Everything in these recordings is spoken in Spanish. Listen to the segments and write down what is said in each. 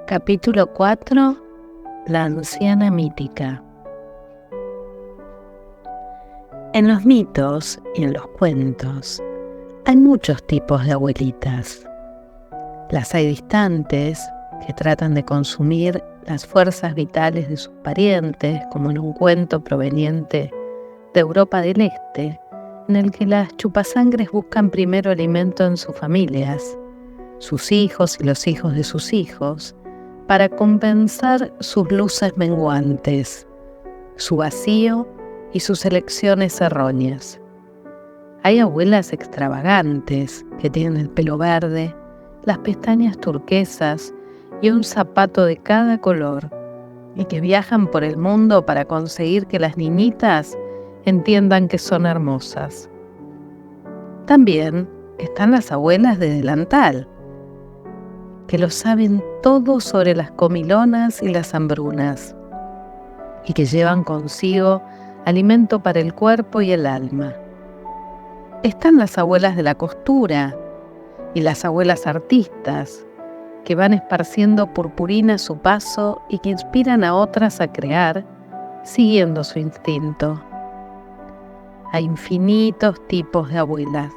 Capítulo 4. La anciana mítica. En los mitos y en los cuentos hay muchos tipos de abuelitas. Las hay distantes, que tratan de consumir las fuerzas vitales de sus parientes, como en un cuento proveniente de Europa del Este, en el que las chupasangres buscan primero alimento en sus familias, sus hijos y los hijos de sus hijos, para compensar sus luces menguantes, su vacío y sus elecciones erróneas. Hay abuelas extravagantes que tienen el pelo verde, las pestañas turquesas y un zapato de cada color, y que viajan por el mundo para conseguir que las niñitas entiendan que son hermosas. También están las abuelas de delantal, que lo saben todo sobre las comilonas y las hambrunas, y que llevan consigo alimento para el cuerpo y el alma. Están las abuelas de la costura y las abuelas artistas, que van esparciendo purpurina a su paso y que inspiran a otras a crear, siguiendo su instinto. Hay infinitos tipos de abuelas.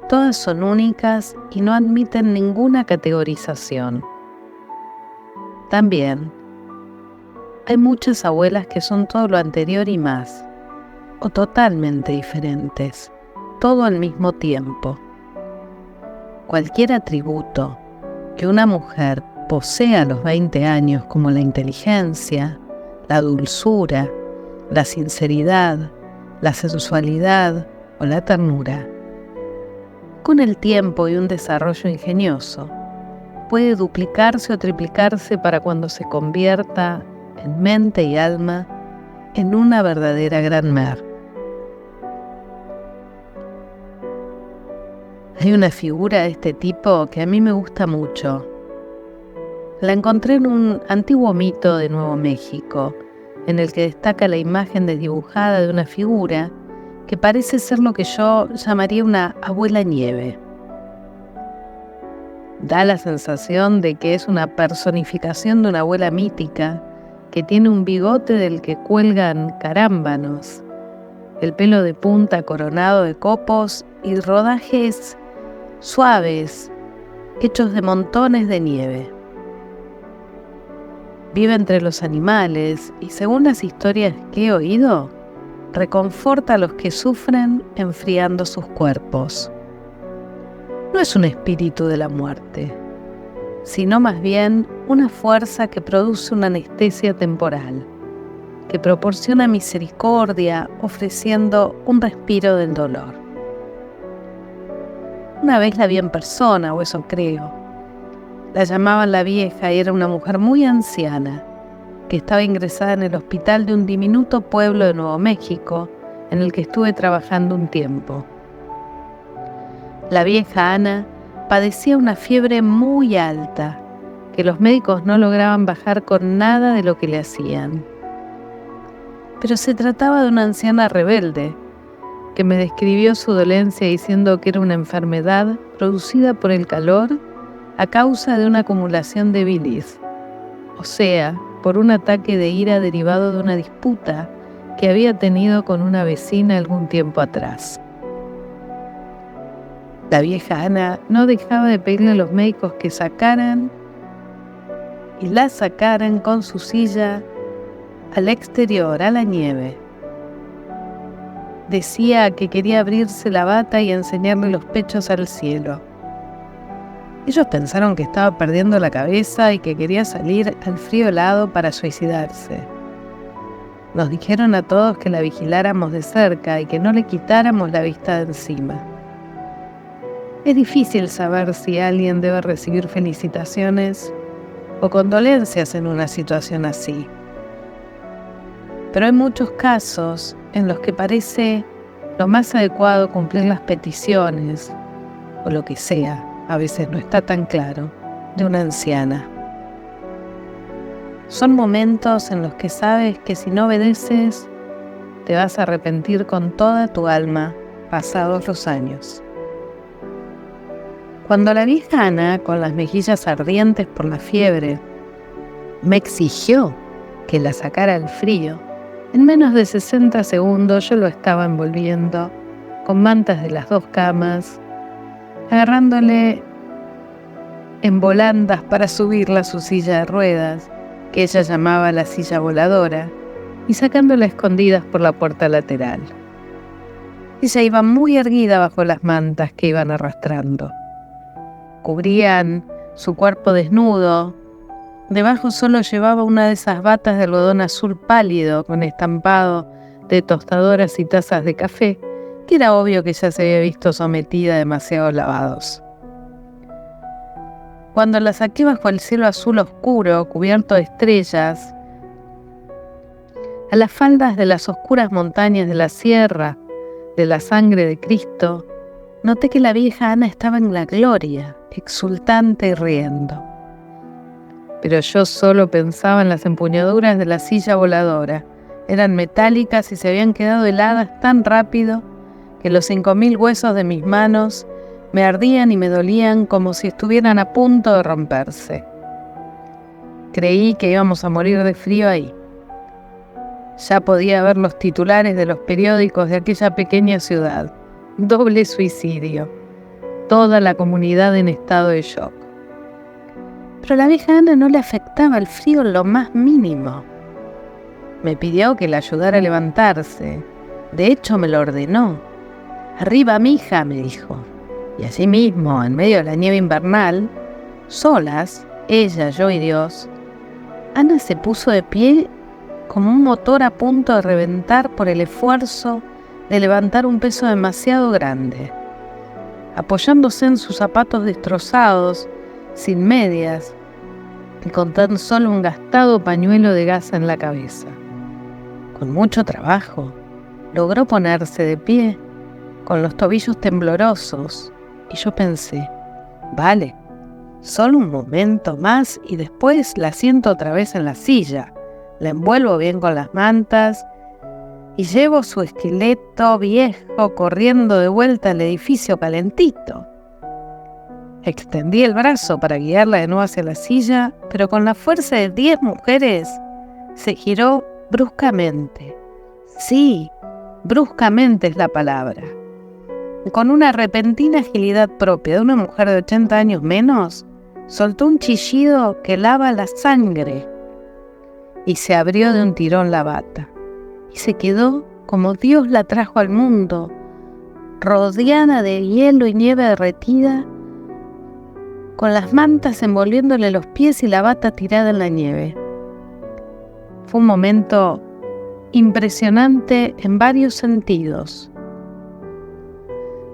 Todas son únicas y no admiten ninguna categorización. También hay muchas abuelas que son todo lo anterior y más, o totalmente diferentes, todo al mismo tiempo. Cualquier atributo que una mujer posea a los 20 años, como la inteligencia, la dulzura, la sinceridad, la sensualidad o la ternura, con el tiempo y un desarrollo ingenioso, puede duplicarse o triplicarse para cuando se convierta en mente y alma en una verdadera gran-mère. Hay una figura de este tipo que a mí me gusta mucho. La encontré en un antiguo mito de Nuevo México, en el que destaca la imagen desdibujada de una figura que parece ser lo que yo llamaría una abuela nieve. Da la sensación de que es una personificación de una abuela mítica que tiene un bigote del que cuelgan carámbanos, el pelo de punta coronado de copos y rodajes suaves, hechos de montones de nieve. Vive entre los animales y, según las historias que he oído, reconforta a los que sufren enfriando sus cuerpos. No es un espíritu de la muerte, sino más bien una fuerza que produce una anestesia temporal, que proporciona misericordia ofreciendo un respiro del dolor. Una vez la vi en persona, o eso creo. La llamaban la vieja y era una mujer muy anciana, que estaba ingresada en el hospital de un diminuto pueblo de Nuevo México, en el que estuve trabajando un tiempo. La vieja Ana padecía una fiebre muy alta, que los médicos no lograban bajar con nada de lo que le hacían. Pero se trataba de una anciana rebelde, que me describió su dolencia diciendo que era una enfermedad producida por el calor a causa de una acumulación de bilis, o sea, por un ataque de ira derivado de una disputa que había tenido con una vecina algún tiempo atrás. La vieja Ana no dejaba de pedirle a los médicos que sacaran con su silla al exterior, a la nieve. Decía que quería abrirse la bata y enseñarle los pechos al cielo. Ellos pensaron que estaba perdiendo la cabeza y que quería salir al frío helado para suicidarse. Nos dijeron a todos que la vigiláramos de cerca y que no le quitáramos la vista de encima. Es difícil saber si alguien debe recibir felicitaciones o condolencias en una situación así. Pero hay muchos casos en los que parece lo más adecuado cumplir las peticiones, o lo que sea, a veces no está tan claro, de una anciana. Son momentos en los que sabes que si no obedeces, te vas a arrepentir con toda tu alma pasados los años. Cuando la vieja Ana, con las mejillas ardientes por la fiebre, me exigió que la sacara al frío, en menos de 60 segundos yo lo estaba envolviendo con mantas de las 2 camas, agarrándole en volandas para subirla a su silla de ruedas, que ella llamaba la silla voladora, y sacándola a escondidas por la puerta lateral. Ella iba muy erguida bajo las mantas que iban arrastrando. Cubrían su cuerpo desnudo. Debajo solo llevaba una de esas batas de algodón azul pálido con estampado de tostadoras y tazas de café, que era obvio que ya se había visto sometida a demasiados lavados. Cuando la saqué bajo el cielo azul oscuro, cubierto de estrellas, a las faldas de las oscuras montañas de la sierra, de la sangre de Cristo, noté que la vieja Ana estaba en la gloria, exultante y riendo. Pero yo solo pensaba en las empuñaduras de la silla voladora. Eran metálicas y se habían quedado heladas tan rápido que los 5000 huesos de mis manos me ardían y me dolían como si estuvieran a punto de romperse. Creí que íbamos a morir de frío ahí. Ya podía ver los titulares de los periódicos de aquella pequeña ciudad. Doble suicidio. Toda la comunidad en estado de shock. Pero a la vieja Ana no le afectaba el frío en lo más mínimo. Me pidió que la ayudara a levantarse. De hecho, me lo ordenó. «Arriba, mija», me dijo. Y así mismo, en medio de la nieve invernal, solas, ella, yo y Dios, Ana se puso de pie como un motor a punto de reventar por el esfuerzo de levantar un peso demasiado grande. Apoyándose en sus zapatos destrozados, sin medias, y con tan solo un gastado pañuelo de gasa en la cabeza. Con mucho trabajo, logró ponerse de pie, con los tobillos temblorosos, y yo pensé, vale, solo un momento más y después la siento otra vez en la silla, la envuelvo bien con las mantas y llevo su esqueleto viejo corriendo de vuelta al edificio calentito. Extendí el brazo para guiarla de nuevo hacia la silla, pero con la fuerza de 10 mujeres se giró bruscamente. Sí, bruscamente es la palabra. Con una repentina agilidad propia de una mujer de 80 años menos, soltó un chillido que lava la sangre y se abrió de un tirón la bata. Y se quedó como Dios la trajo al mundo, rodeada de hielo y nieve derretida, con las mantas envolviéndole los pies y la bata tirada en la nieve. Fue un momento impresionante en varios sentidos,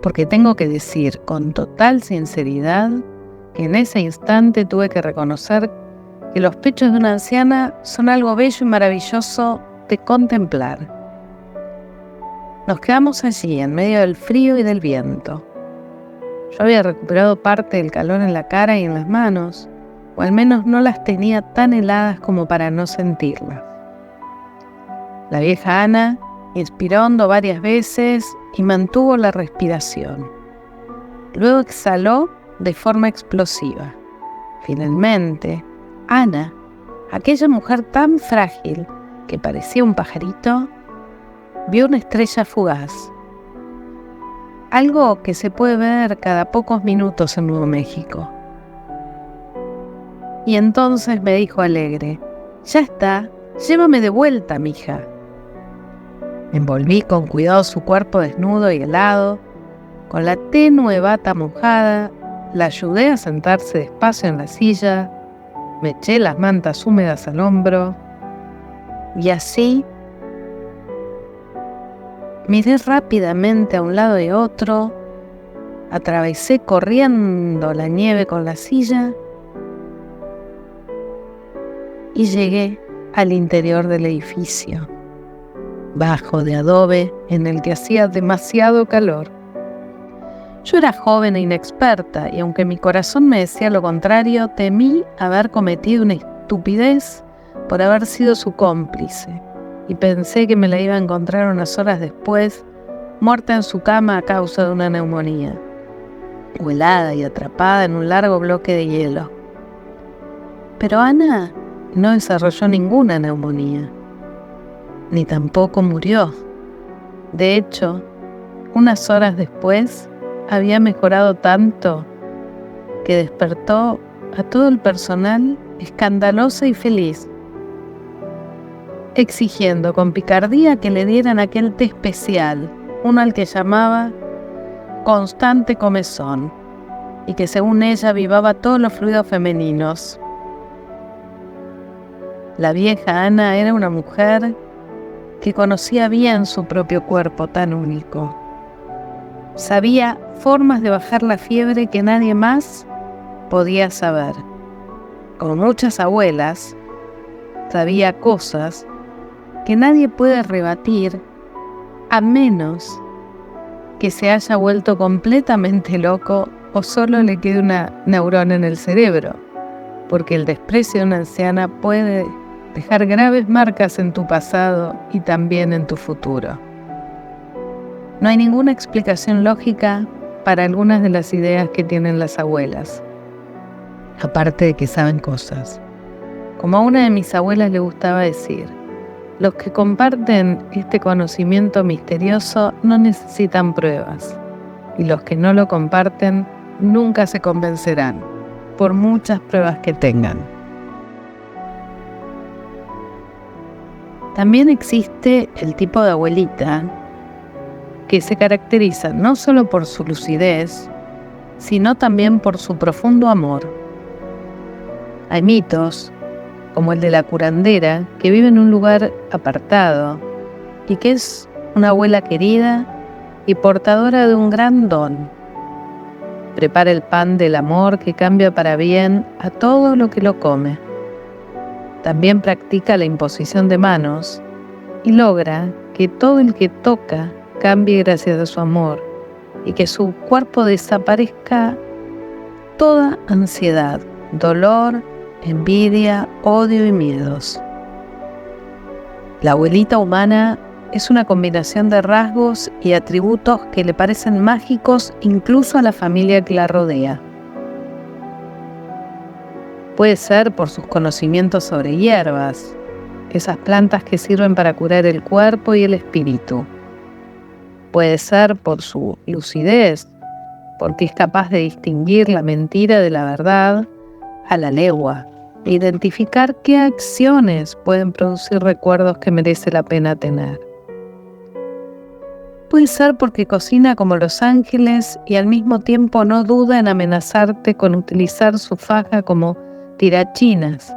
porque tengo que decir con total sinceridad que en ese instante tuve que reconocer que los pechos de una anciana son algo bello y maravilloso de contemplar. Nos quedamos allí en medio del frío y del viento. Yo había recuperado parte del calor en la cara y en las manos, o al menos no las tenía tan heladas como para no sentirlas. La vieja Ana inspiró hondo varias veces y mantuvo la respiración. Luego exhaló de forma explosiva. Finalmente, Ana, aquella mujer tan frágil que parecía un pajarito, vio una estrella fugaz. Algo que se puede ver cada pocos minutos en Nuevo México. Y entonces me dijo alegre, «Ya está, llévame de vuelta, mija». Envolví con cuidado su cuerpo desnudo y helado, con la tenue bata mojada, la ayudé a sentarse despacio en la silla, me eché las mantas húmedas al hombro, y así miré rápidamente a un lado y otro, atravesé corriendo la nieve con la silla y llegué al interior del edificio, bajo de adobe en el que hacía demasiado calor. Yo era joven e inexperta y aunque mi corazón me decía lo contrario, temí haber cometido una estupidez por haber sido su cómplice. Y pensé que me la iba a encontrar unas horas después, muerta en su cama a causa de una neumonía. o helada y atrapada en un largo bloque de hielo. Pero Ana no desarrolló ninguna neumonía, ni tampoco murió. De hecho, unas horas después había mejorado tanto que despertó a todo el personal escandalosa y feliz, exigiendo con picardía que le dieran aquel té especial, uno al que llamaba constante comezón, y que según ella avivaba todos los fluidos femeninos. La vieja Ana era una mujer que conocía bien su propio cuerpo tan único. Sabía formas de bajar la fiebre que nadie más podía saber. Como muchas abuelas, sabía cosas que nadie puede rebatir a menos que se haya vuelto completamente loco o solo le quede una neurona en el cerebro, porque el desprecio de una anciana puede dejar graves marcas en tu pasado y también en tu futuro. No hay ninguna explicación lógica para algunas de las ideas que tienen las abuelas, aparte de que saben cosas. Como a una de mis abuelas le gustaba decir, los que comparten este conocimiento misterioso no necesitan pruebas, y los que no lo comparten nunca se convencerán, por muchas pruebas que tengan. También existe el tipo de abuelita que se caracteriza no solo por su lucidez, sino también por su profundo amor. Hay mitos, como el de la curandera, que vive en un lugar apartado y que es una abuela querida y portadora de un gran don. Prepara el pan del amor que cambia para bien a todo lo que lo come. También practica la imposición de manos y logra que todo el que toca cambie gracias a su amor y que su cuerpo desaparezca toda ansiedad, dolor, envidia, odio y miedos. La abuelita humana es una combinación de rasgos y atributos que le parecen mágicos incluso a la familia que la rodea. Puede ser por sus conocimientos sobre hierbas, esas plantas que sirven para curar el cuerpo y el espíritu. Puede ser por su lucidez, porque es capaz de distinguir la mentira de la verdad a la legua, e identificar qué acciones pueden producir recuerdos que merece la pena tener. Puede ser porque cocina como los ángeles y al mismo tiempo no duda en amenazarte con utilizar su faja como tirachinas,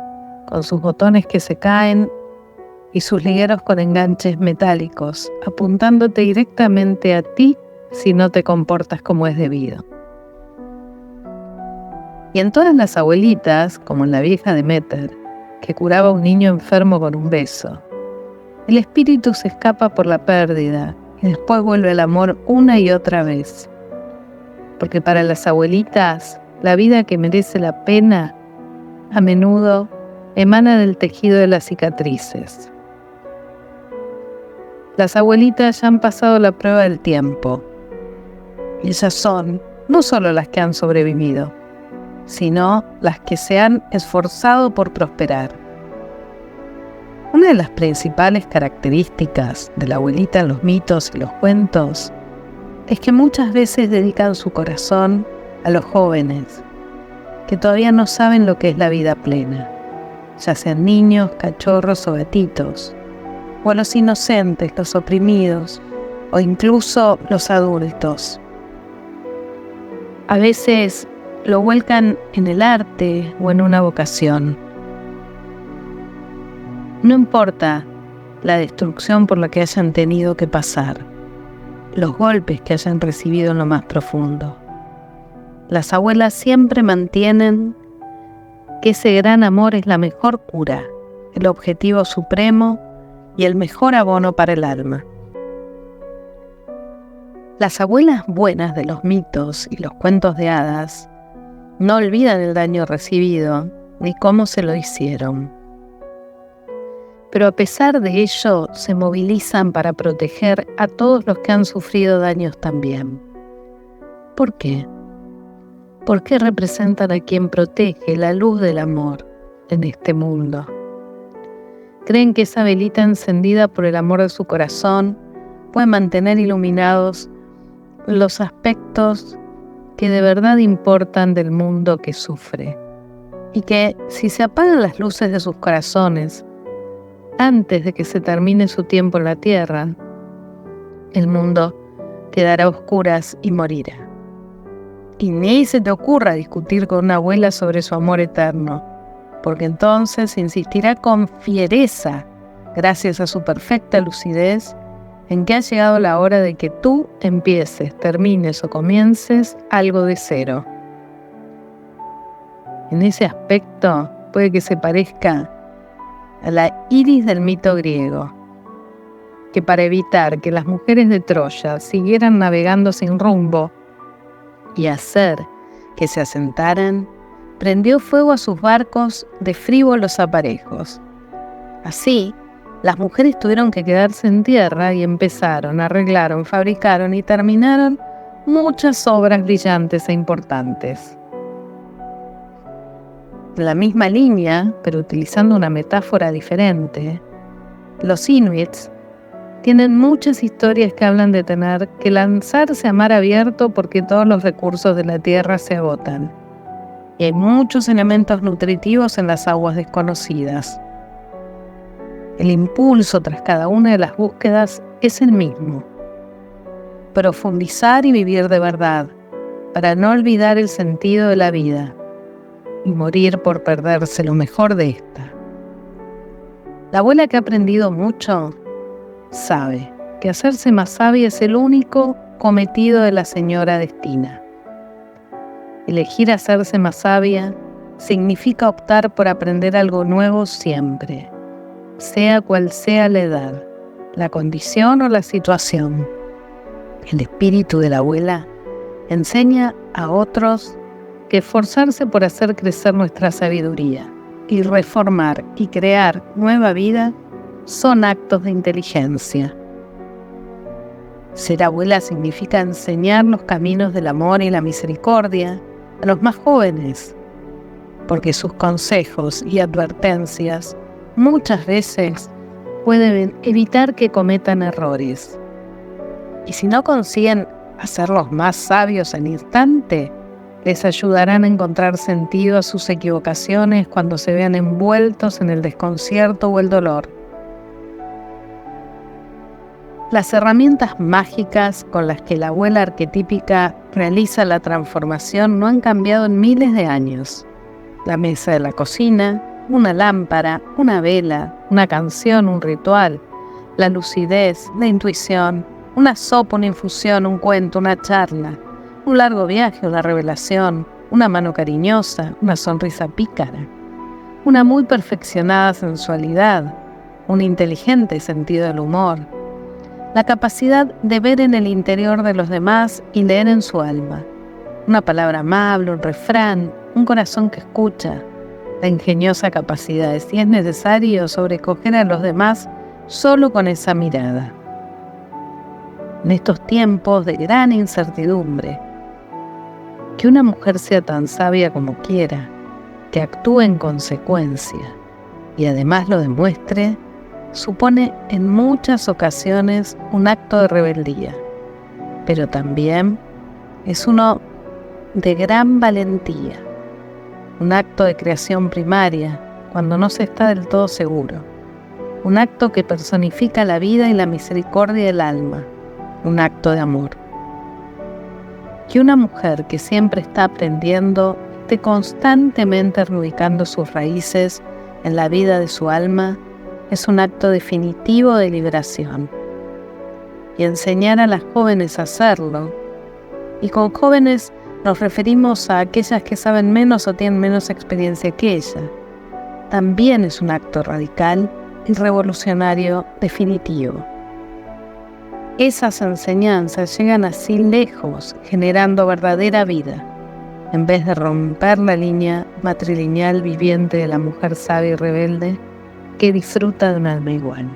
con sus botones que se caen y sus ligueros con enganches metálicos, apuntándote directamente a ti si no te comportas como es debido. Y en todas las abuelitas, como en la vieja Demeter, que curaba a un niño enfermo con un beso, el espíritu se escapa por la pérdida y después vuelve al amor una y otra vez. Porque para las abuelitas, la vida que merece la pena, a menudo, emana del tejido de las cicatrices. Las abuelitas ya han pasado la prueba del tiempo. Ellas son no solo las que han sobrevivido, sino las que se han esforzado por prosperar. Una de las principales características de la abuelita en los mitos y los cuentos es que muchas veces dedican su corazón a los jóvenes, que todavía no saben lo que es la vida plena, ya sean niños, cachorros o gatitos, o a los inocentes, los oprimidos, o incluso los adultos. A veces lo vuelcan en el arte o en una vocación. No importa la destrucción por la que hayan tenido que pasar, los golpes que hayan recibido en lo más profundo. Las abuelas siempre mantienen que ese gran amor es la mejor cura, el objetivo supremo y el mejor abono para el alma. Las abuelas buenas de los mitos y los cuentos de hadas no olvidan el daño recibido ni cómo se lo hicieron. Pero a pesar de ello, se movilizan para proteger a todos los que han sufrido daños también. ¿Por qué? porque representan a quien protege la luz del amor en este mundo. Creen que esa velita encendida por el amor de su corazón puede mantener iluminados los aspectos que de verdad importan del mundo que sufre, y que si se apagan las luces de sus corazones antes de que se termine su tiempo en la tierra, el mundo quedará a oscuras y morirá. Y ni se te ocurra discutir con una abuela sobre su amor eterno, porque entonces insistirá con fiereza, gracias a su perfecta lucidez, en que ha llegado la hora de que tú empieces, termines o comiences algo de cero. En ese aspecto puede que se parezca a la Iris del mito griego, que para evitar que las mujeres de Troya siguieran navegando sin rumbo y hacer que se asentaran, prendió fuego a sus barcos de frívolos aparejos. Así, las mujeres tuvieron que quedarse en tierra y empezaron, arreglaron, fabricaron y terminaron muchas obras brillantes e importantes. En la misma línea, pero utilizando una metáfora diferente, los inuits tienen muchas historias que hablan de tener que lanzarse a mar abierto porque todos los recursos de la tierra se agotan. Y hay muchos elementos nutritivos en las aguas desconocidas. El impulso tras cada una de las búsquedas es el mismo: profundizar y vivir de verdad, para no olvidar el sentido de la vida y morir por perderse lo mejor de esta. La abuela, que ha aprendido mucho, sabe que hacerse más sabia es el único cometido de la señora Destina. Elegir hacerse más sabia significa optar por aprender algo nuevo siempre, sea cual sea la edad, la condición o la situación. El espíritu de la abuela enseña a otros que esforzarse por hacer crecer nuestra sabiduría y reformar y crear nueva vida son actos de inteligencia. Ser abuela significa enseñar los caminos del amor y la misericordia a los más jóvenes, porque sus consejos y advertencias muchas veces pueden evitar que cometan errores. Y si no consiguen hacerlos más sabios al instante, les ayudarán a encontrar sentido a sus equivocaciones cuando se vean envueltos en el desconcierto o el dolor. Las herramientas mágicas con las que la abuela arquetípica realiza la transformación no han cambiado en miles de años. La mesa de la cocina, una lámpara, una vela, una canción, un ritual, la lucidez, la intuición, una sopa, una infusión, un cuento, una charla, un largo viaje, una revelación, una mano cariñosa, una sonrisa pícara, una muy perfeccionada sensualidad, un inteligente sentido del humor, la capacidad de ver en el interior de los demás y leer en su alma, una palabra amable, un refrán, un corazón que escucha, la ingeniosa capacidad de, si es necesario, sobrecoger a los demás solo con esa mirada. En estos tiempos de gran incertidumbre, que una mujer sea tan sabia como quiera, que actúe en consecuencia y además lo demuestre, supone en muchas ocasiones un acto de rebeldía, pero también es uno de gran valentía, un acto de creación primaria cuando no se está del todo seguro, un acto que personifica la vida y la misericordia del alma, un acto de amor. Que una mujer que siempre está aprendiendo esté constantemente reubicando sus raíces en la vida de su alma es un acto definitivo de liberación. Y enseñar a las jóvenes a hacerlo, y con jóvenes nos referimos a aquellas que saben menos o tienen menos experiencia que ella, también es un acto radical y revolucionario definitivo. Esas enseñanzas llegan así lejos, generando verdadera vida, en vez de romper la línea matrilineal viviente de la mujer sabia y rebelde que disfruta de un alma igual.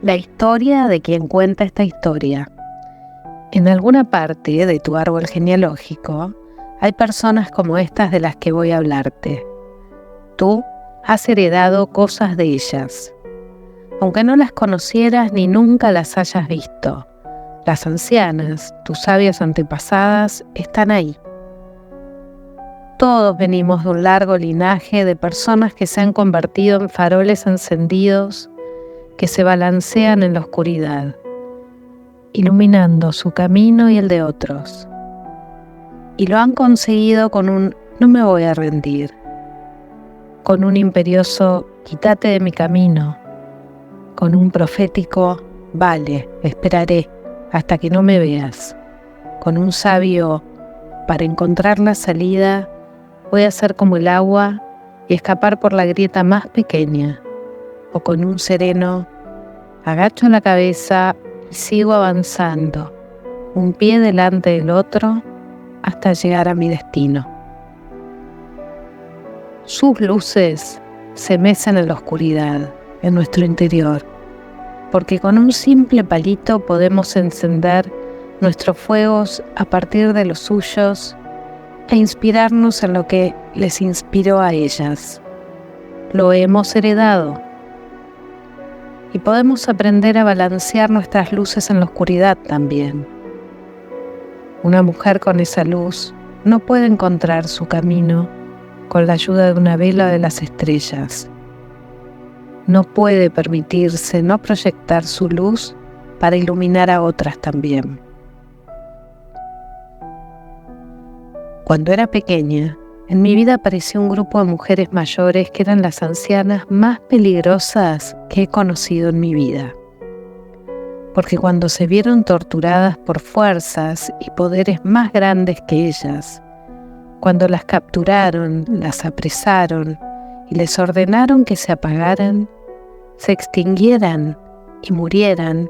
La historia de quien cuenta esta historia. En alguna parte de tu árbol genealógico Hay personas como estas de las que voy a hablarte. Tú has heredado cosas de ellas. Aunque no las conocieras ni nunca las hayas visto, las ancianas, tus sabias antepasadas, están ahí. Todos venimos de un largo linaje de personas que se han convertido en faroles encendidos que se balancean en la oscuridad, iluminando su camino y el de otros. Y lo han conseguido con un "no me voy a rendir", con un imperioso "quítate de mi camino", con un profético "vale, esperaré hasta que no me veas", con un sabio "para encontrar la salida voy a ser como el agua y escapar por la grieta más pequeña", o con un sereno "agacho la cabeza y sigo avanzando, un pie delante del otro, hasta llegar a mi destino". Sus luces se mecen en la oscuridad, en nuestro interior, porque con un simple palito podemos encender nuestros fuegos a partir de los suyos e inspirarnos en lo que les inspiró a ellas. Lo hemos heredado y podemos aprender a balancear nuestras luces en la oscuridad también. Una mujer con esa luz no puede encontrar su camino con la ayuda de una vela de las estrellas. No puede permitirse no proyectar su luz para iluminar a otras también. Cuando era pequeña, en mi vida apareció un grupo de mujeres mayores que eran las ancianas más peligrosas que he conocido en mi vida. Porque cuando se vieron torturadas por fuerzas y poderes más grandes que ellas, cuando las capturaron, las apresaron y les ordenaron que se apagaran, se extinguieran y murieran,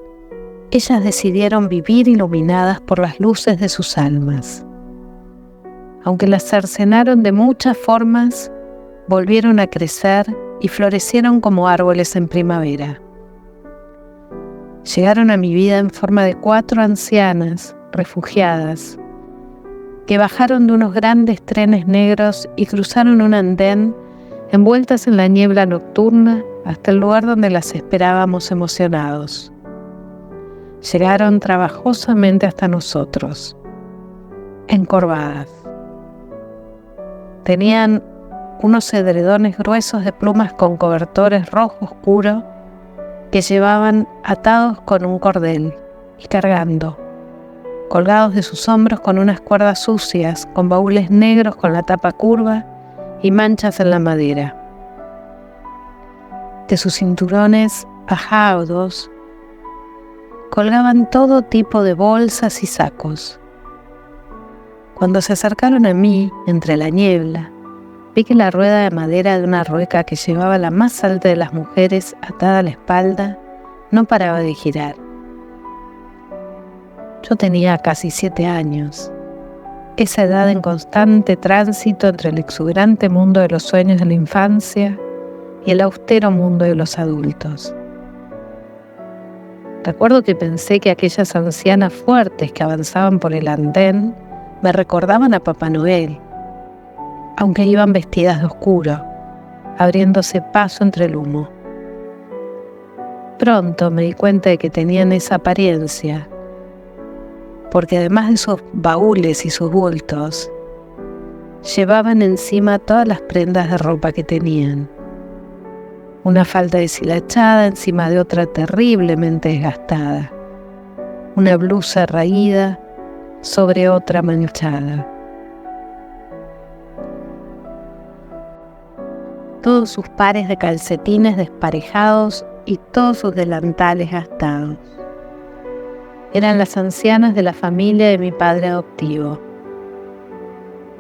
ellas decidieron vivir iluminadas por las luces de sus almas. Aunque las cercenaron de muchas formas, volvieron a crecer y florecieron como árboles en primavera. Llegaron a mi vida en forma de 4 ancianas refugiadas que bajaron de unos grandes trenes negros y cruzaron un andén envueltas en la niebla nocturna hasta el lugar donde las esperábamos emocionados. Llegaron trabajosamente hasta nosotros, encorvadas. Tenían unos edredones gruesos de plumas con cobertores rojo oscuro que llevaban atados con un cordel y cargando, colgados de sus hombros con unas cuerdas sucias, con baúles negros con la tapa curva y manchas en la madera. De sus cinturones ajaudos colgaban todo tipo de bolsas y sacos. Cuando se acercaron a mí, entre la niebla, vi que la rueda de madera de una rueca que llevaba la más alta de las mujeres atada a la espalda no paraba de girar. Yo tenía casi 7 años, esa edad en constante tránsito entre el exuberante mundo de los sueños de la infancia y el austero mundo de los adultos. Recuerdo que pensé que aquellas ancianas fuertes que avanzaban por el andén me recordaban a Papá Noel, aunque iban vestidas de oscuro, abriéndose paso entre el humo. Pronto me di cuenta de que tenían esa apariencia, porque además de sus baúles y sus bultos, llevaban encima todas las prendas de ropa que tenían. Una falda deshilachada encima de otra terriblemente desgastada, una blusa raída sobre otra manchada. Todos sus pares de calcetines desparejados y todos sus delantales gastados. Eran las ancianas de la familia de mi padre adoptivo.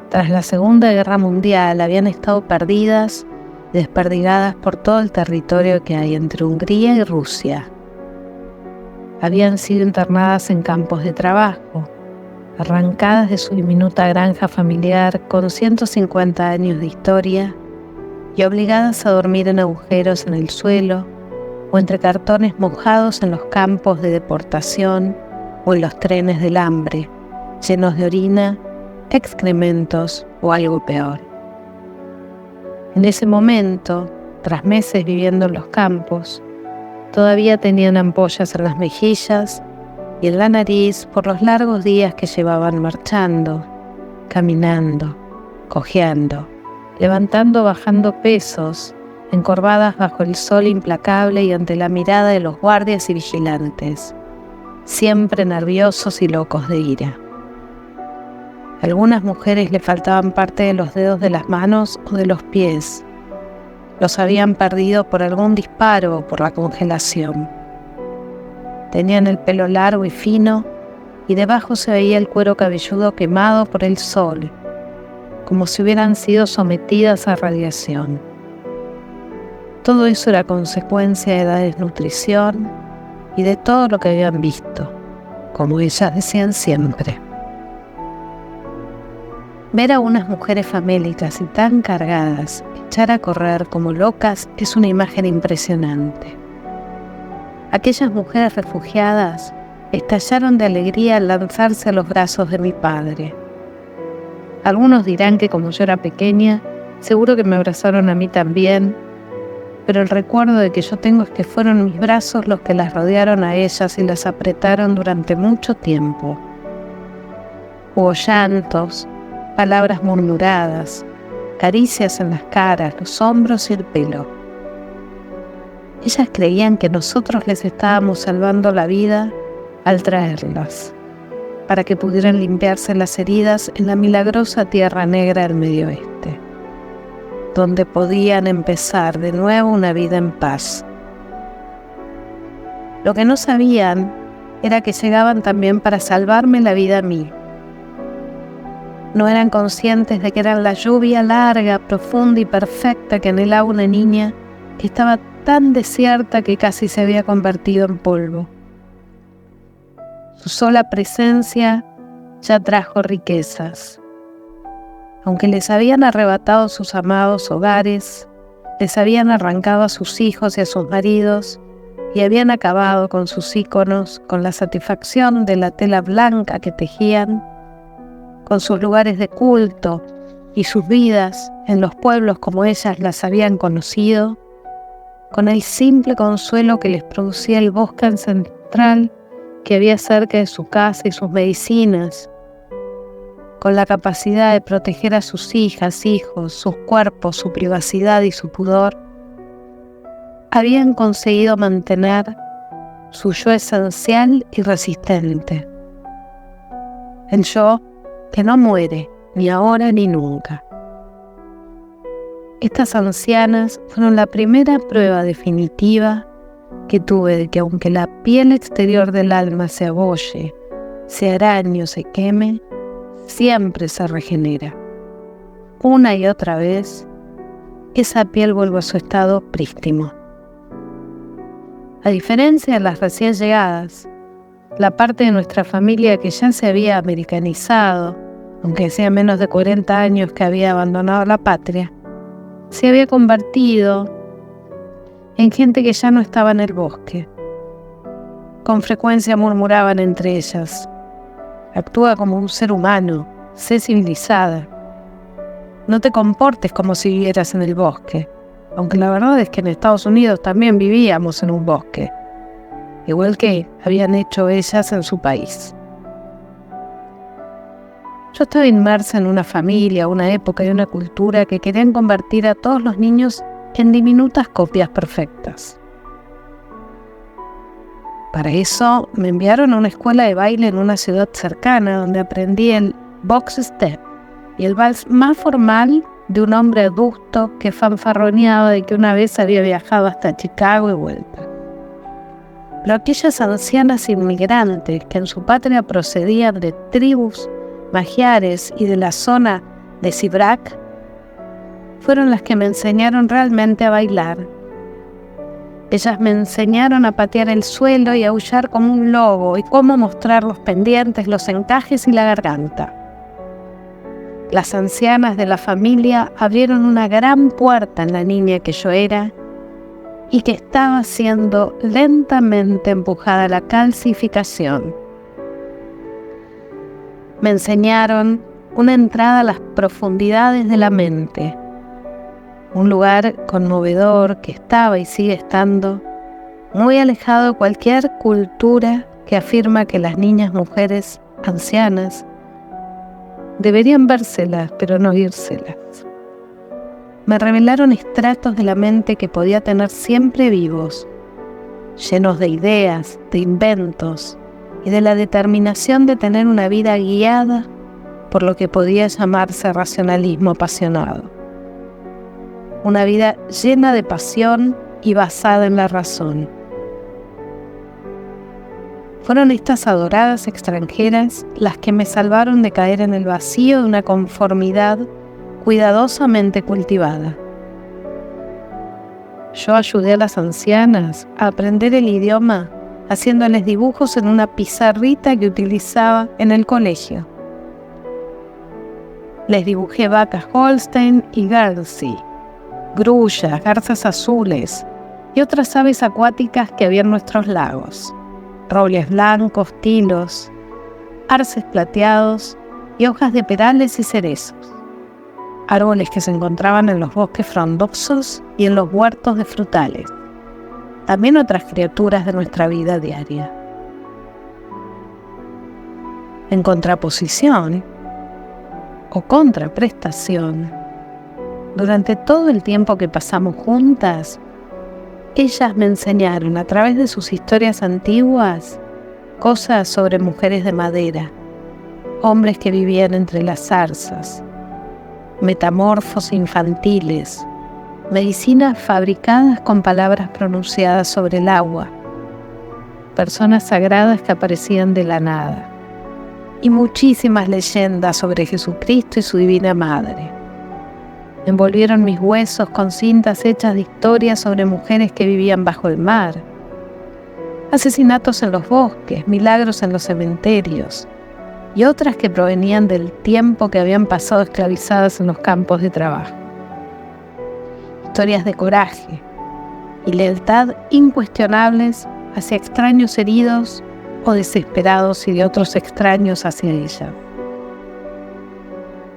Tras la Segunda Guerra Mundial habían estado perdidas y desperdigadas por todo el territorio que hay entre Hungría y Rusia. Habían sido internadas en campos de trabajo, arrancadas de su diminuta granja familiar con 150 años de historia y obligadas a dormir en agujeros en el suelo o entre cartones mojados en los campos de deportación o en los trenes del hambre, llenos de orina excrementos o algo peor. En ese momento, tras meses viviendo en los campos, todavía tenían ampollas en las mejillas y en la nariz por los largos días que llevaban marchando, caminando, cojeando, levantando o bajando pesos, encorvadas bajo el sol implacable y ante la mirada de los guardias y vigilantes, siempre nerviosos y locos de ira. A algunas mujeres le faltaban parte de los dedos de las manos o de los pies. Los habían perdido por algún disparo o por la congelación. Tenían el pelo largo y fino y debajo se veía el cuero cabelludo quemado por el sol, como si hubieran sido sometidas a radiación. Todo eso era consecuencia de la desnutrición y de todo lo que habían visto, como ellas decían siempre. Ver a unas mujeres famélicas y tan cargadas echar a correr como locas es una imagen impresionante. Aquellas mujeres refugiadas estallaron de alegría al lanzarse a los brazos de mi padre. Algunos dirán que como yo era pequeña, seguro que me abrazaron a mí también, pero el recuerdo de que yo tengo es que fueron mis brazos los que las rodearon a ellas y las apretaron durante mucho tiempo. Hubo llantos, palabras murmuradas, caricias en las caras, los hombros y el pelo. Ellas creían que nosotros les estábamos salvando la vida al traerlas, para que pudieran limpiarse las heridas en la milagrosa tierra negra del Medio Oeste, donde podían empezar de nuevo una vida en paz. Lo que no sabían era que llegaban también para salvarme la vida a mí. No eran conscientes de que eran la lluvia larga, profunda y perfecta que anhelaba una niña que estaba tan desierta que casi se había convertido en polvo. Su sola presencia ya trajo riquezas. Aunque les habían arrebatado sus amados hogares, les habían arrancado a sus hijos y a sus maridos y habían acabado con sus íconos, con la satisfacción de la tela blanca que tejían, con sus lugares de culto y sus vidas en los pueblos como ellas las habían conocido, con el simple consuelo que les producía el bosque ancestral que había cerca de su casa y sus medicinas, con la capacidad de proteger a sus hijas, hijos, sus cuerpos, su privacidad y su pudor, habían conseguido mantener su yo esencial y resistente, el yo que no muere, ni ahora ni nunca. Estas ancianas fueron la primera prueba definitiva que tuve de que aunque la piel exterior del alma se abolle, se arañe o se queme, siempre se regenera. Una y otra vez, esa piel vuelve a su estado prístino. A diferencia de las recién llegadas, la parte de nuestra familia que ya se había americanizado, aunque hacía menos de 40 años que había abandonado la patria, se había convertido en gente que ya no estaba en el bosque. Con frecuencia murmuraban entre ellas: actúa como un ser humano, sé civilizada. No te comportes como si vivieras en el bosque, aunque la verdad es que en Estados Unidos también vivíamos en un bosque, igual que habían hecho ellas en su país. Yo estaba inmersa en una familia, una época y una cultura que querían convertir a todos los niños en diminutas copias perfectas. Para eso me enviaron a una escuela de baile en una ciudad cercana donde aprendí el box step y el vals más formal de un hombre adusto que fanfarroneaba de que una vez había viajado hasta Chicago y vuelta. Pero aquellas ancianas inmigrantes que en su patria procedían de tribus magiares y de la zona de Sibrak fueron las que me enseñaron realmente a bailar. Ellas me enseñaron a patear el suelo y a aullar como un lobo y cómo mostrar los pendientes, los encajes y la garganta. Las ancianas de la familia abrieron una gran puerta en la niña que yo era y que estaba siendo lentamente empujada a la calcificación. Me enseñaron una entrada a las profundidades de la mente, un lugar conmovedor que estaba y sigue estando muy alejado de cualquier cultura que afirma que las niñas mujeres ancianas deberían vérselas, pero no írselas. Me revelaron estratos de la mente que podía tener siempre vivos, llenos de ideas, de inventos y de la determinación de tener una vida guiada por lo que podía llamarse racionalismo apasionado. Una vida llena de pasión y basada en la razón. Fueron estas adoradas extranjeras las que me salvaron de caer en el vacío de una conformidad cuidadosamente cultivada. Yo ayudé a las ancianas a aprender el idioma haciéndoles dibujos en una pizarrita que utilizaba en el colegio. Les dibujé vacas Holstein y Guernsey, grullas, garzas azules y otras aves acuáticas que había en nuestros lagos. Robles blancos, tilos, arces plateados y hojas de perales y cerezos. Árboles que se encontraban en los bosques frondosos y en los huertos de frutales. También otras criaturas de nuestra vida diaria. En contraposición o contraprestación, durante todo el tiempo que pasamos juntas, ellas me enseñaron a través de sus historias antiguas cosas sobre mujeres de madera, hombres que vivían entre las zarzas, metamorfos infantiles, medicinas fabricadas con palabras pronunciadas sobre el agua, personas sagradas que aparecían de la nada, y muchísimas leyendas sobre Jesucristo y su Divina Madre. Envolvieron mis huesos con cintas hechas de historias sobre mujeres que vivían bajo el mar, asesinatos en los bosques, milagros en los cementerios, y otras que provenían del tiempo que habían pasado esclavizadas en los campos de trabajo. Historias de coraje y lealtad incuestionables hacia extraños heridos o desesperados y de otros extraños hacia ella.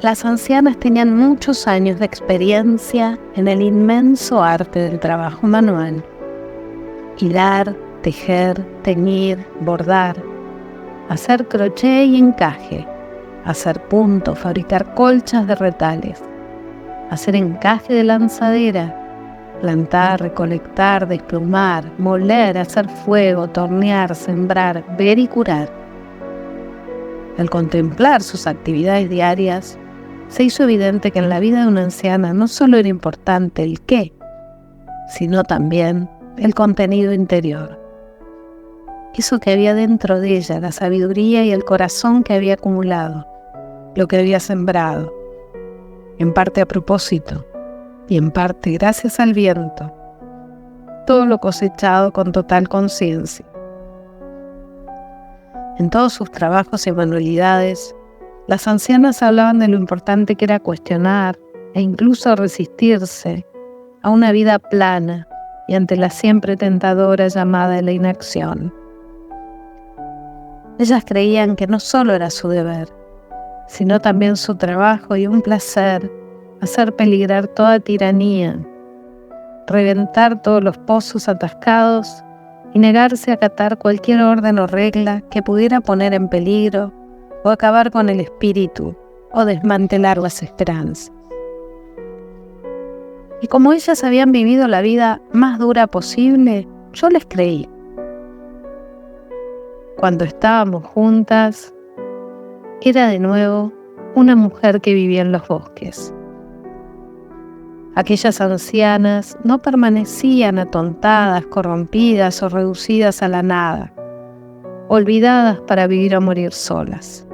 Las ancianas tenían muchos años de experiencia en el inmenso arte del trabajo manual. Hilar, tejer, teñir, bordar, hacer crochet y encaje, hacer punto, fabricar colchas de retales, hacer encaje de lanzadera, plantar, recolectar, desplumar, moler, hacer fuego, tornear, sembrar, ver y curar. Al contemplar sus actividades diarias, se hizo evidente que en la vida de una anciana no solo era importante el qué, sino también el contenido interior. Eso que había dentro de ella, la sabiduría y el corazón que había acumulado, lo que había sembrado, en parte a propósito y en parte gracias al viento, todo lo cosechado con total conciencia. En todos sus trabajos y manualidades, las ancianas hablaban de lo importante que era cuestionar e incluso resistirse a una vida plana y ante la siempre tentadora llamada de la inacción. Ellas creían que no solo era su deber, sino también su trabajo y un placer hacer peligrar toda tiranía, reventar todos los pozos atascados y negarse a acatar cualquier orden o regla que pudiera poner en peligro o acabar con el espíritu o desmantelar las esperanzas. Y como ellas habían vivido la vida más dura posible, yo les creí. Cuando estábamos juntas, era de nuevo una mujer que vivía en los bosques. Aquellas ancianas no permanecían atontadas, corrompidas o reducidas a la nada, olvidadas para vivir o morir solas.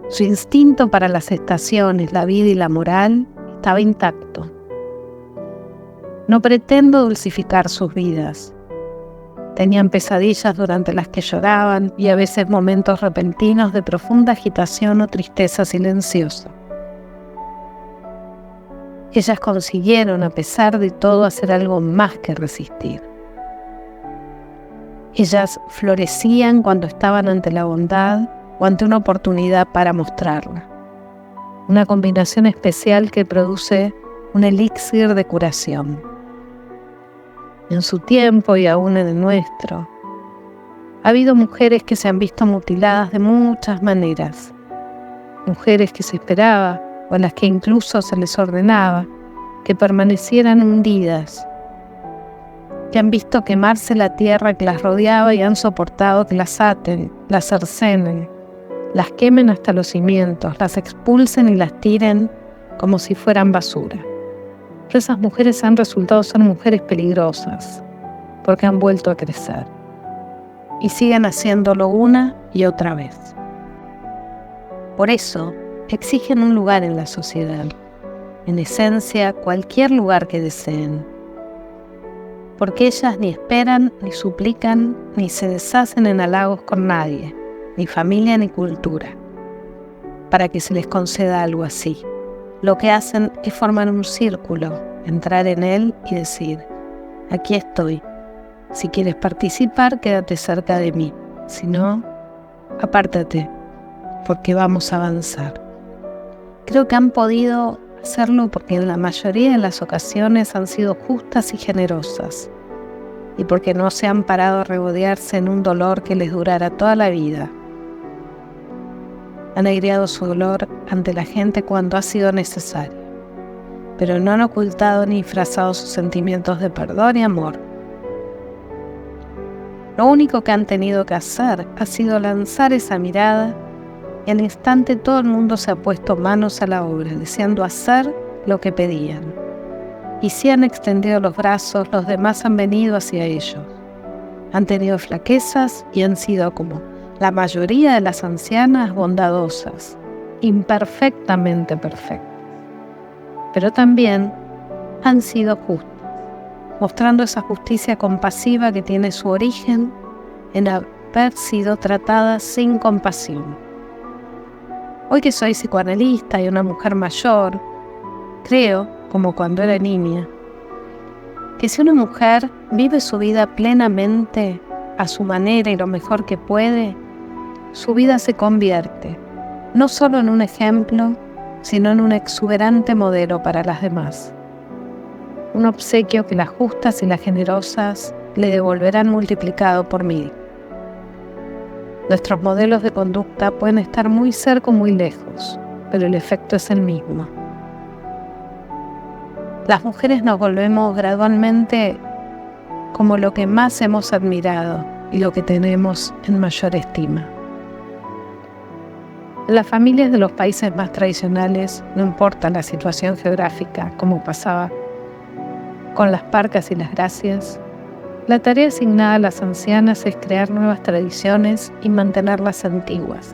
Su instinto para las estaciones, la vida y la moral estaba intacto. No pretendo dulcificar sus vidas. Tenían pesadillas durante las que lloraban y a veces momentos repentinos de profunda agitación o tristeza silenciosa. Ellas consiguieron, a pesar de todo, hacer algo más que resistir. Ellas florecían cuando estaban ante la bondad o ante una oportunidad para mostrarla. una combinación especial que produce un elixir de curación. En su tiempo y aún en el nuestro, ha habido mujeres que se han visto mutiladas de muchas maneras, mujeres que se esperaba o a las que incluso se les ordenaba que permanecieran hundidas, que han visto quemarse la tierra que las rodeaba y han soportado que las aten, las cercenen, las quemen hasta los cimientos, las expulsen y las tiren como si fueran basura. Pero esas mujeres han resultado ser mujeres peligrosas porque han vuelto a crecer y siguen haciéndolo una y otra vez. Por eso exigen un lugar en la sociedad, en esencia cualquier lugar que deseen, porque ellas ni esperan, ni suplican, ni se deshacen en halagos con nadie, ni familia ni cultura, para que se les conceda algo así. Lo que hacen es formar un círculo, entrar en él y decir: aquí estoy. Si quieres participar, quédate cerca de mí. Si no, apártate, porque vamos a avanzar. Creo que han podido hacerlo porque en la mayoría de las ocasiones han sido justas y generosas, y porque no se han parado a regodearse en un dolor que les durara toda la vida. Han aireado su dolor ante la gente cuando ha sido necesario, pero no han ocultado ni disfrazado sus sentimientos de perdón y amor. Lo único que han tenido que hacer ha sido lanzar esa mirada, y al instante todo el mundo se ha puesto manos a la obra, deseando hacer lo que pedían. Y si han extendido los brazos, los demás han venido hacia ellos. Han tenido flaquezas y han sido, como la mayoría de las ancianas, bondadosas, imperfectamente perfectas. Pero también han sido justas, mostrando esa justicia compasiva que tiene su origen en haber sido tratadas sin compasión. Hoy que soy psicoanalista y una mujer mayor, creo, como cuando era niña, que si una mujer vive su vida plenamente, a su manera y lo mejor que puede, su vida se convierte no solo en un ejemplo, sino en un exuberante modelo para las demás. Un obsequio que las justas y las generosas le devolverán multiplicado por 1000. Nuestros modelos de conducta pueden estar muy cerca o muy lejos, pero el efecto es el mismo. Las mujeres nos volvemos gradualmente como lo que más hemos admirado y lo que tenemos en mayor estima. En las familias de los países más tradicionales, no importa la situación geográfica, como pasaba con las parcas y las gracias, la tarea asignada a las ancianas es crear nuevas tradiciones y mantenerlas antiguas.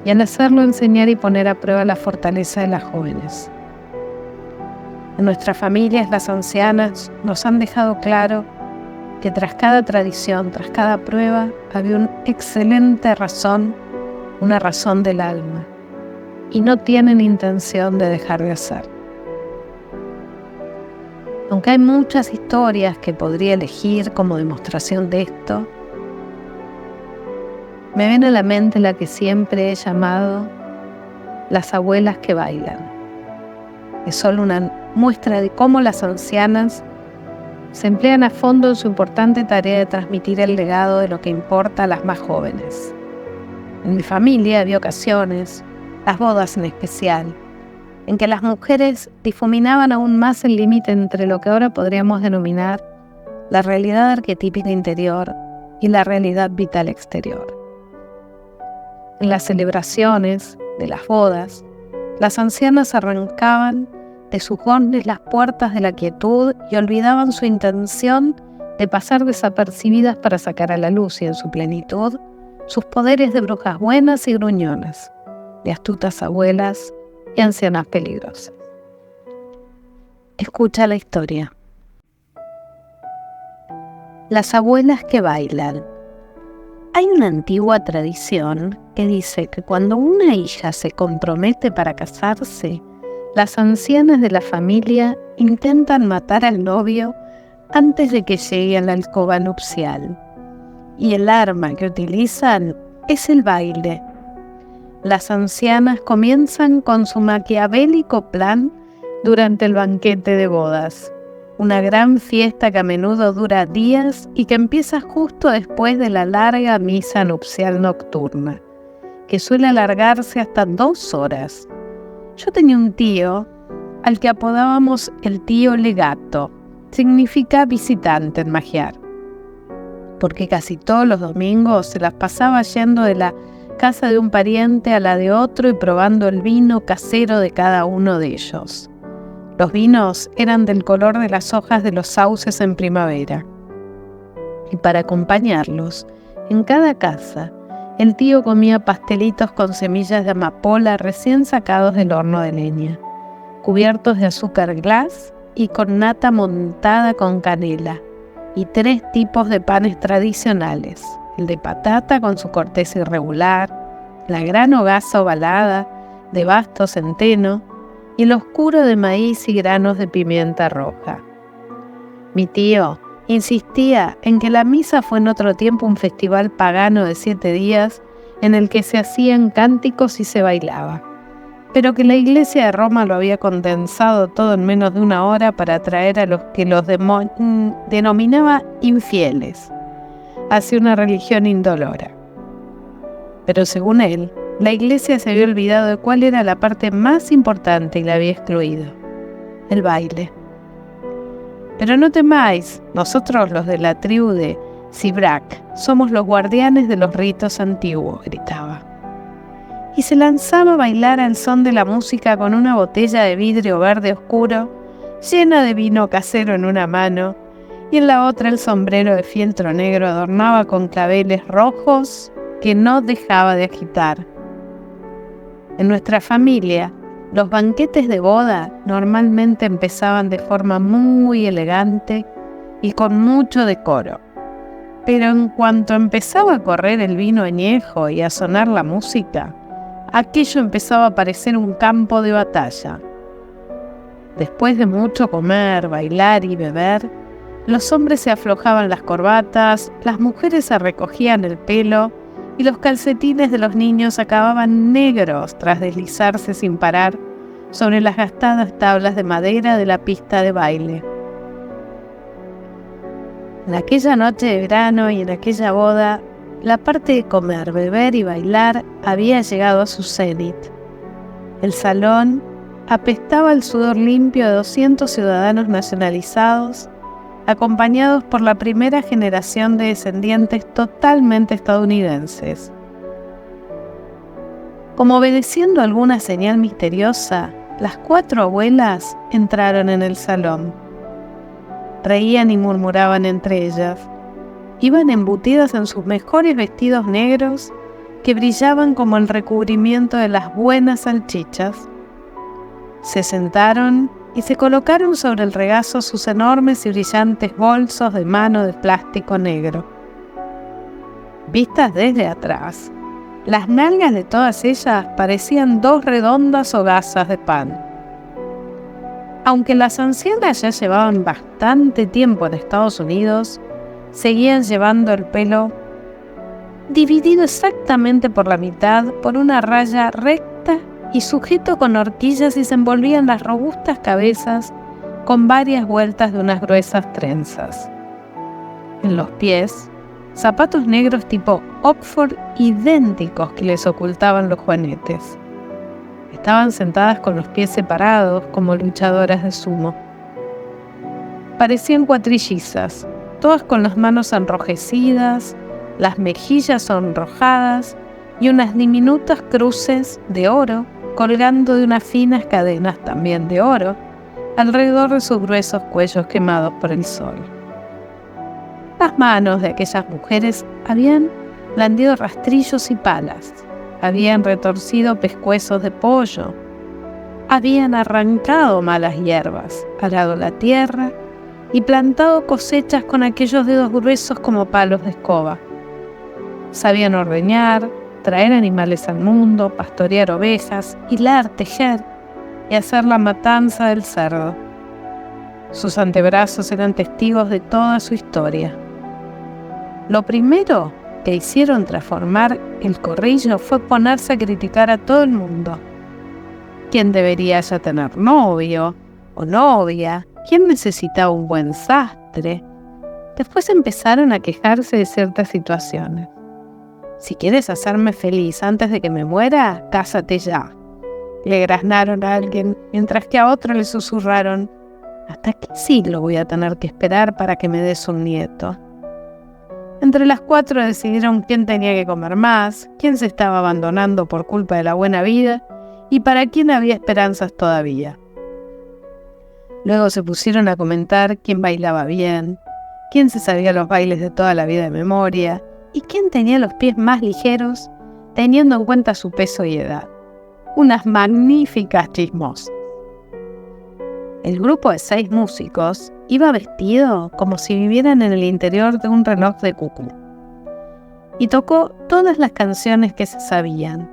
Y al hacerlo, enseñar y poner a prueba la fortaleza de las jóvenes. En nuestras familias, las ancianas nos han dejado claro que tras cada tradición, tras cada prueba, había una excelente razón, una razón del alma, y no tienen intención de dejar de hacer. Aunque hay muchas historias que podría elegir como demostración de esto, me viene a la mente la que siempre he llamado las abuelas que bailan. Es solo una muestra de cómo las ancianas se emplean a fondo en su importante tarea de transmitir el legado de lo que importa a las más jóvenes. En mi familia había ocasiones, las bodas en especial, en que las mujeres difuminaban aún más el límite entre lo que ahora podríamos denominar la realidad arquetípica interior y la realidad vital exterior. En las celebraciones de las bodas, las ancianas arrancaban de sus goznes las puertas de la quietud y olvidaban su intención de pasar desapercibidas para sacar a la luz y en su plenitud sus poderes de brujas buenas y gruñonas, de astutas abuelas y ancianas peligrosas. Escucha la historia. Las abuelas que bailan. Hay una antigua tradición que dice que cuando una hija se compromete para casarse, las ancianas de la familia intentan matar al novio antes de que llegue a la alcoba nupcial. Y el arma que utilizan es el baile. las ancianas comienzan con su maquiavélico plan durante el banquete de bodas. Una gran fiesta que a menudo dura días y que empieza justo después de la larga misa nupcial nocturna, que suele alargarse hasta 2 horas. Yo tenía un tío al que apodábamos el tío legato, significa visitante en magiar, porque casi todos los domingos se las pasaba yendo de la casa de un pariente a la de otro y probando el vino casero de cada uno de ellos. Los vinos eran del color de las hojas de los sauces en primavera. Y para acompañarlos, en cada casa, el tío comía pastelitos con semillas de amapola recién sacados del horno de leña, cubiertos de azúcar glass y con nata montada con canela, y 3 tipos de panes tradicionales, el de patata con su corteza irregular, la gran hogaza ovalada de basto centeno y el oscuro de maíz y granos de pimienta roja. Mi tío insistía en que la misa fue en otro tiempo un festival pagano de 7 días en el que se hacían cánticos y se bailaba, pero que la Iglesia de Roma lo había condensado todo en menos de 1 hora para atraer a los que los denominaba infieles hacia una religión indolora. Pero según él, la Iglesia se había olvidado de cuál era la parte más importante y la había excluido: el baile. Pero no temáis, nosotros los de la tribu de Sibrak somos los guardianes de los ritos antiguos, gritaba. Y se lanzaba a bailar al son de la música con una botella de vidrio verde oscuro, llena de vino casero en una mano, y en la otra el sombrero de fieltro negro adornaba con claveles rojos que no dejaba de agitar. En nuestra familia, los banquetes de boda normalmente empezaban de forma muy elegante y con mucho decoro. Pero en cuanto empezaba a correr el vino añejo y a sonar la música, aquello empezaba a parecer un campo de batalla. Después de mucho comer, bailar y beber, los hombres se aflojaban las corbatas, las mujeres se recogían el pelo y los calcetines de los niños acababan negros tras deslizarse sin parar sobre las gastadas tablas de madera de la pista de baile. En aquella noche de verano y en aquella boda, la parte de comer, beber y bailar había llegado a su cenit. El salón apestaba el sudor limpio de 200 ciudadanos nacionalizados, acompañados por la primera generación de descendientes totalmente estadounidenses. Como obedeciendo a alguna señal misteriosa, las 4 abuelas entraron en el salón. Reían y murmuraban entre ellas. Iban embutidas en sus mejores vestidos negros que brillaban como el recubrimiento de las buenas salchichas. Se sentaron y se colocaron sobre el regazo sus enormes y brillantes bolsos de mano de plástico negro. Vistas desde atrás, las nalgas de todas ellas parecían 2 redondas hogazas de pan. Aunque las ancianas ya llevaban bastante tiempo en Estados Unidos, seguían llevando el pelo dividido exactamente por la mitad por una raya recta y sujeto con horquillas, y se envolvían las robustas cabezas con varias vueltas de unas gruesas trenzas. En los pies, zapatos negros tipo Oxford idénticos que les ocultaban los juanetes. Estaban sentadas con los pies separados como luchadoras de sumo. Parecían cuatrillizas, todas con las manos enrojecidas, las mejillas sonrojadas y unas diminutas cruces de oro colgando de unas finas cadenas también de oro alrededor de sus gruesos cuellos quemados por el sol. Las manos de aquellas mujeres habían blandido rastrillos y palas, habían retorcido pescuezos de pollo, habían arrancado malas hierbas, arado la tierra y plantado cosechas con aquellos dedos gruesos como palos de escoba. Sabían ordeñar, traer animales al mundo, pastorear ovejas, hilar, tejer y hacer la matanza del cerdo. Sus antebrazos eran testigos de toda su historia. Lo primero que hicieron transformar el corrillo fue ponerse a criticar a todo el mundo. ¿Quién debería ya tener novio o novia? ¿Quién necesitaba un buen sastre? Después empezaron a quejarse de ciertas situaciones. Si quieres hacerme feliz antes de que me muera, cásate ya. Le graznaron a alguien, mientras que a otro le susurraron: ¿hasta qué siglo voy a tener que esperar para que me des un nieto? Entre las 4 decidieron quién tenía que comer más, quién se estaba abandonando por culpa de la buena vida y para quién había esperanzas todavía. Luego se pusieron a comentar quién bailaba bien, quién se sabía los bailes de toda la vida de memoria y quién tenía los pies más ligeros, teniendo en cuenta su peso y edad. Unas magníficas chismosas. El grupo de 6 músicos iba vestido como si vivieran en el interior de un reloj de cucú. Y tocó todas las canciones que se sabían,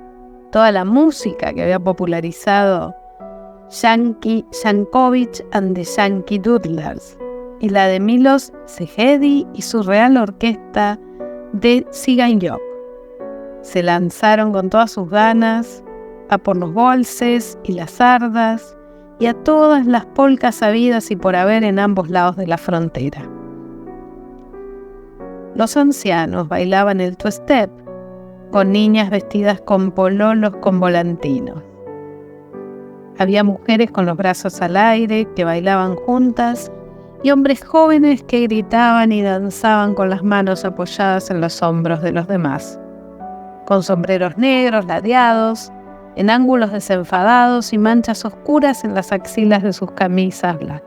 toda la música que había popularizado Yankovic and the Yankee Doodlers, y la de Milos Szegedy y su Real Orquesta de Cigányok. Se lanzaron con todas sus ganas a por los valses y las sardas, y a todas las polcas habidas y por haber en ambos lados de la frontera. Los ancianos bailaban el two-step, con niñas vestidas con pololos con volantinos. Había mujeres con los brazos al aire que bailaban juntas, y hombres jóvenes que gritaban y danzaban con las manos apoyadas en los hombros de los demás, con sombreros negros ladeados, en ángulos desenfadados y manchas oscuras en las axilas de sus camisas blancas.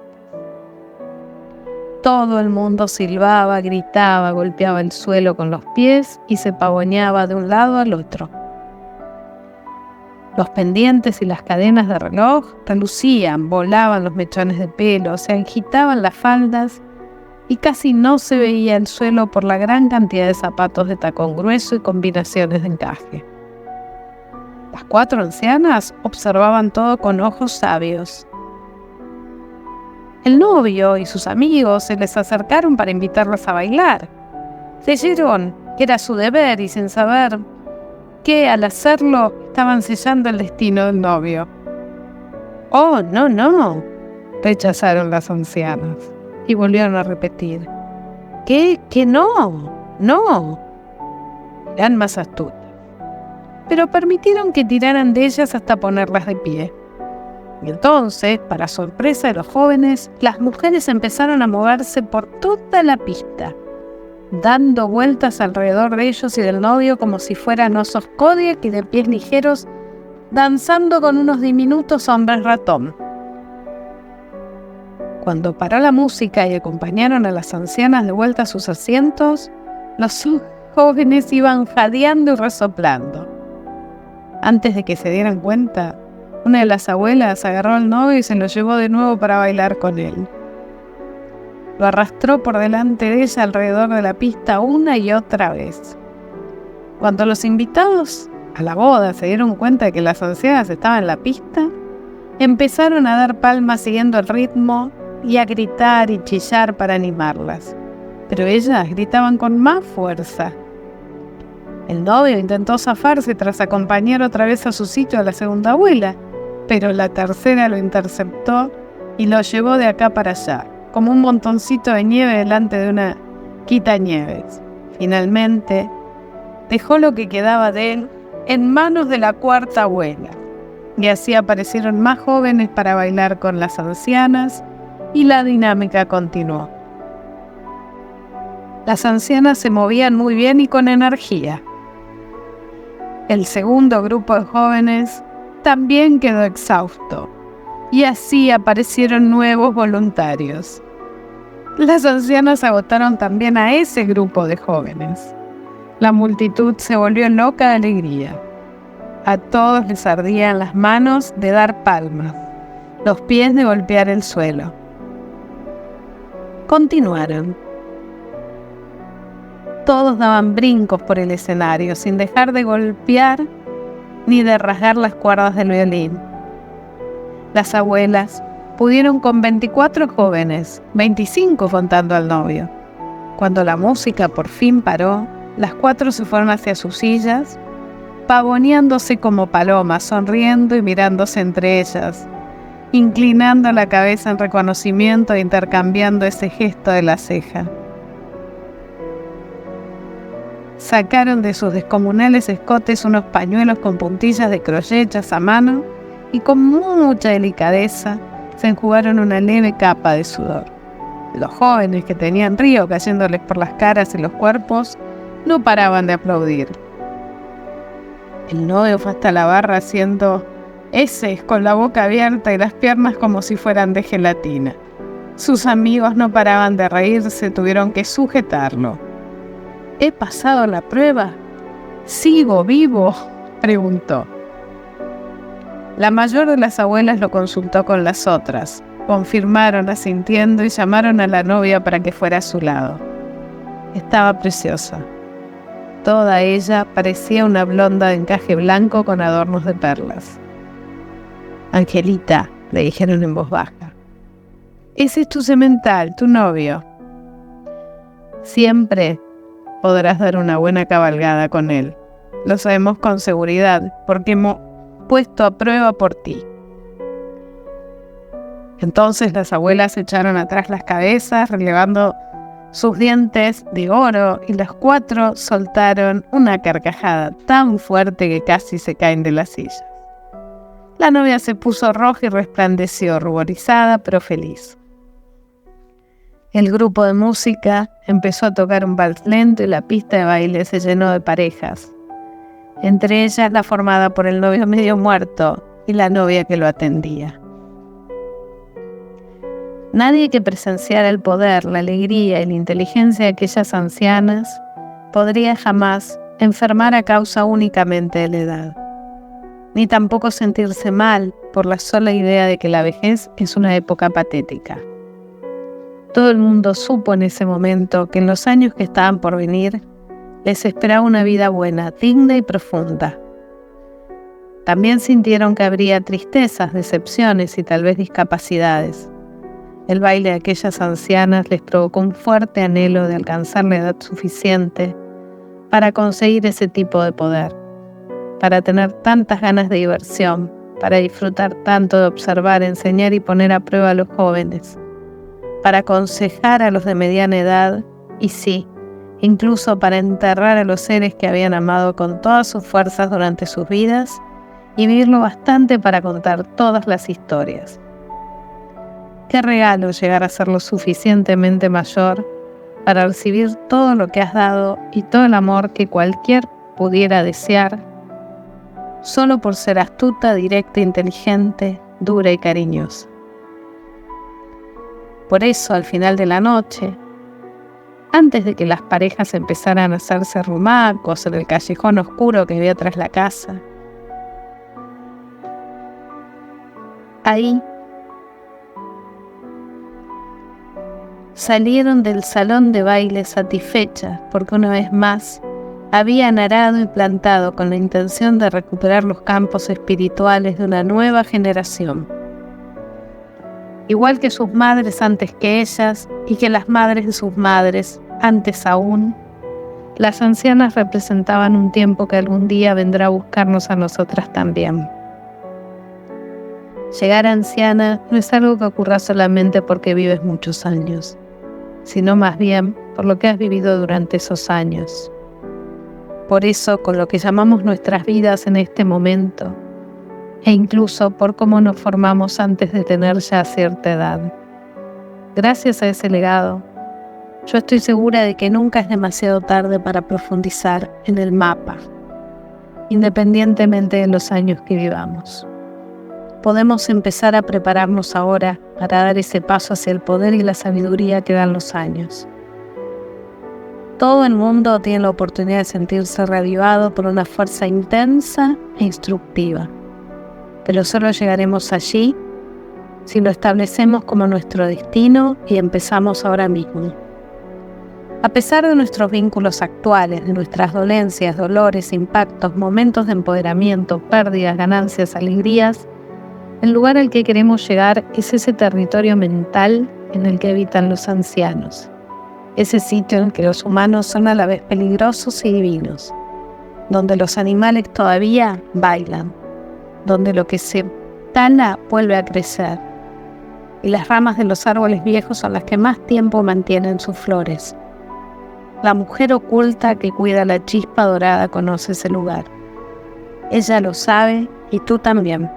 Todo el mundo silbaba, gritaba, golpeaba el suelo con los pies y se pavoneaba de un lado al otro. Los pendientes y las cadenas de reloj relucían, volaban los mechones de pelo, se agitaban las faldas y casi no se veía el suelo por la gran cantidad de zapatos de tacón grueso y combinaciones de encaje. Las 4 ancianas observaban todo con ojos sabios. El novio y sus amigos se les acercaron para invitarlos a bailar. Creyeron que era su deber y sin saber que al hacerlo estaban sellando el destino del novio. «Oh, no», rechazaron las ancianas y volvieron a repetir. «¿Qué? ¿Que no? No». Eran más astutas, pero permitieron que tiraran de ellas hasta ponerlas de pie. Y entonces, para sorpresa de los jóvenes, las mujeres empezaron a moverse por toda la pista, dando vueltas alrededor de ellos y del novio como si fueran osos Kodiak y de pies ligeros, danzando con unos diminutos hombres ratón. Cuando paró la música y acompañaron a las ancianas de vuelta a sus asientos, los jóvenes iban jadeando y resoplando. Antes de que se dieran cuenta, una de las abuelas agarró al novio y se lo llevó de nuevo para bailar con él. Lo arrastró por delante de ella alrededor de la pista una y otra vez. Cuando los invitados a la boda se dieron cuenta de que las ancianas estaban en la pista, empezaron a dar palmas siguiendo el ritmo y a gritar y chillar para animarlas. Pero ellas gritaban con más fuerza. El novio intentó zafarse tras acompañar otra vez a su sitio a la segunda abuela, pero la tercera lo interceptó y lo llevó de acá para allá, como un montoncito de nieve delante de una quitanieves. Finalmente, dejó lo que quedaba de él en manos de la cuarta abuela, y así aparecieron más jóvenes para bailar con las ancianas, y la dinámica continuó. Las ancianas se movían muy bien y con energía. El segundo grupo de jóvenes también quedó exhausto, y así aparecieron nuevos voluntarios. Las ancianas agotaron también a ese grupo de jóvenes. La multitud se volvió loca de alegría. A todos les ardían las manos de dar palmas, los pies de golpear el suelo. Continuaron. Todos daban brincos por el escenario, sin dejar de golpear ni de rasgar las cuerdas del violín. Las abuelas pudieron con 24 jóvenes, 25 contando al novio. Cuando la música por fin paró, Las 4 se fueron hacia sus sillas, pavoneándose como palomas, sonriendo y mirándose entre ellas, inclinando la cabeza en reconocimiento e intercambiando ese gesto de la ceja. Sacaron de sus descomunales escotes unos pañuelos con puntillas de crochet hechas a mano y con mucha delicadeza se enjugaron una leve capa de sudor. Los jóvenes, que tenían río cayéndoles por las caras y los cuerpos, no paraban de aplaudir. El novio fue hasta la barra haciendo eses con la boca abierta y las piernas como si fueran de gelatina. Sus amigos no paraban de reírse, tuvieron que sujetarlo. ¿He pasado la prueba? ¿Sigo vivo?, preguntó. La mayor de las abuelas lo consultó con las otras. Confirmaron asintiendo y llamaron a la novia para que fuera a su lado. Estaba preciosa. Toda ella parecía una blonda de encaje blanco con adornos de perlas. «Angelita», le dijeron en voz baja, «ese es tu semental, tu novio. Siempre podrás dar una buena cabalgada con él. Lo sabemos con seguridad, porque hemos puesto a prueba por ti». Entonces las abuelas echaron atrás las cabezas, relevando sus dientes de oro, y las 4 soltaron una carcajada tan fuerte que casi se caen de las sillas. La novia se puso roja y resplandeció, ruborizada pero feliz. El grupo de música empezó a tocar un vals lento y la pista de baile se llenó de parejas, entre ellas la formada por el novio medio muerto y la novia que lo atendía. Nadie que presenciara el poder, la alegría y la inteligencia de aquellas ancianas podría jamás enfermar a causa únicamente de la edad, ni tampoco sentirse mal por la sola idea de que la vejez es una época patética. Todo el mundo supo en ese momento que en los años que estaban por venir les esperaba una vida buena, digna y profunda. También sintieron que habría tristezas, decepciones y tal vez discapacidades. El baile de aquellas ancianas les provocó un fuerte anhelo de alcanzar la edad suficiente para conseguir ese tipo de poder, para tener tantas ganas de diversión, para disfrutar tanto de observar, enseñar y poner a prueba a los jóvenes, para aconsejar a los de mediana edad y sí, incluso para enterrar a los seres que habían amado con todas sus fuerzas durante sus vidas y vivirlo bastante para contar todas las historias. Qué regalo llegar a ser lo suficientemente mayor para recibir todo lo que has dado y todo el amor que cualquier pudiera desear, solo por ser astuta, directa, inteligente, dura y cariñosa. Por eso, al final de la noche, antes de que las parejas empezaran a hacerse rumacos en el callejón oscuro que había tras la casa, ahí salieron del salón de baile satisfechas porque una vez más habían arado y plantado con la intención de recuperar los campos espirituales de una nueva generación. Igual que sus madres antes que ellas y que las madres de sus madres antes aún, las ancianas representaban un tiempo que algún día vendrá a buscarnos a nosotras también. Llegar anciana no es algo que ocurra solamente porque vives muchos años, sino más bien por lo que has vivido durante esos años. Por eso, con lo que llamamos nuestras vidas en este momento, e incluso por cómo nos formamos antes de tener ya cierta edad. Gracias a ese legado, yo estoy segura de que nunca es demasiado tarde para profundizar en el mapa, independientemente de los años que vivamos. Podemos empezar a prepararnos ahora para dar ese paso hacia el poder y la sabiduría que dan los años. Todo el mundo tiene la oportunidad de sentirse reavivado por una fuerza intensa e instructiva, pero solo llegaremos allí si lo establecemos como nuestro destino y empezamos ahora mismo. A pesar de nuestros vínculos actuales, de nuestras dolencias, dolores, impactos, momentos de empoderamiento, pérdidas, ganancias, alegrías, el lugar al que queremos llegar es ese territorio mental en el que habitan los ancianos, ese sitio en el que los humanos son a la vez peligrosos y divinos, donde los animales todavía bailan, donde lo que se tala vuelve a crecer, y las ramas de los árboles viejos son las que más tiempo mantienen sus flores. La mujer oculta que cuida la chispa dorada conoce ese lugar. Ella lo sabe y tú también.